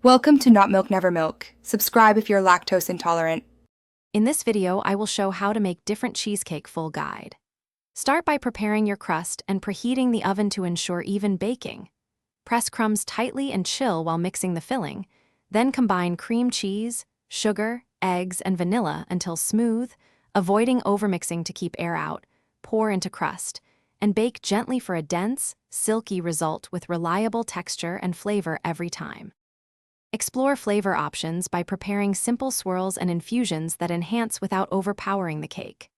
Welcome to Not Milk Never Milk. Subscribe if you're lactose intolerant. In this video, I will show how to make different cheesecake full guide. Start by preparing your crust and preheating the oven to ensure even baking. Press crumbs tightly and chill while mixing the filling. Then combine cream cheese, sugar, eggs, and vanilla until smooth, avoiding overmixing to keep air out. Pour into crust, and bake gently for a dense, silky result with reliable texture and flavor every time. Explore flavor options by preparing simple swirls and infusions that enhance without overpowering the cake.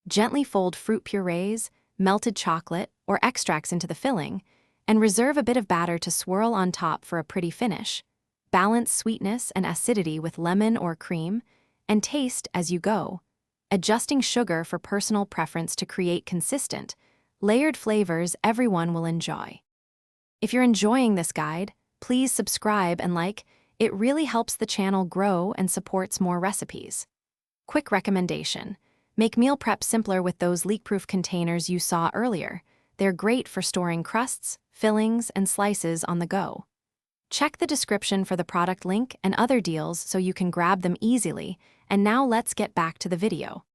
Gently fold fruit purees, melted chocolate, or extracts into the filling, and reserve a bit of batter to swirl on top for a pretty finish. Balance sweetness and acidity with lemon or cream, and taste as you go, adjusting sugar for personal preference to create consistent, layered flavors everyone will enjoy. If you're enjoying this guide, please subscribe and like. It really helps the channel grow and supports more recipes. Quick recommendation: make meal prep simpler with those leak-proof containers you saw earlier. They're great for storing crusts, fillings, and slices on the go. Check the description for the product link and other deals so you can grab them easily. And now let's get back to the video.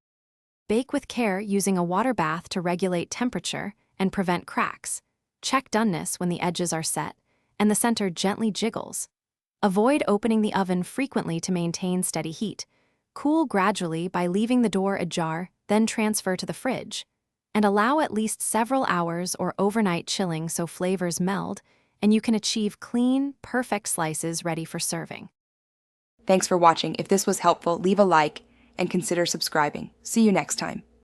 Bake with care using a water bath to regulate temperature and prevent cracks. Check doneness when the edges are set and the center gently jiggles. Avoid opening the oven frequently to maintain steady heat. Cool gradually by leaving the door ajar, then transfer to the fridge. And allow at least several hours or overnight chilling so flavors meld, and you can achieve clean, perfect slices ready for serving. Thanks for watching. If this was helpful, leave a like and consider subscribing. See you next time.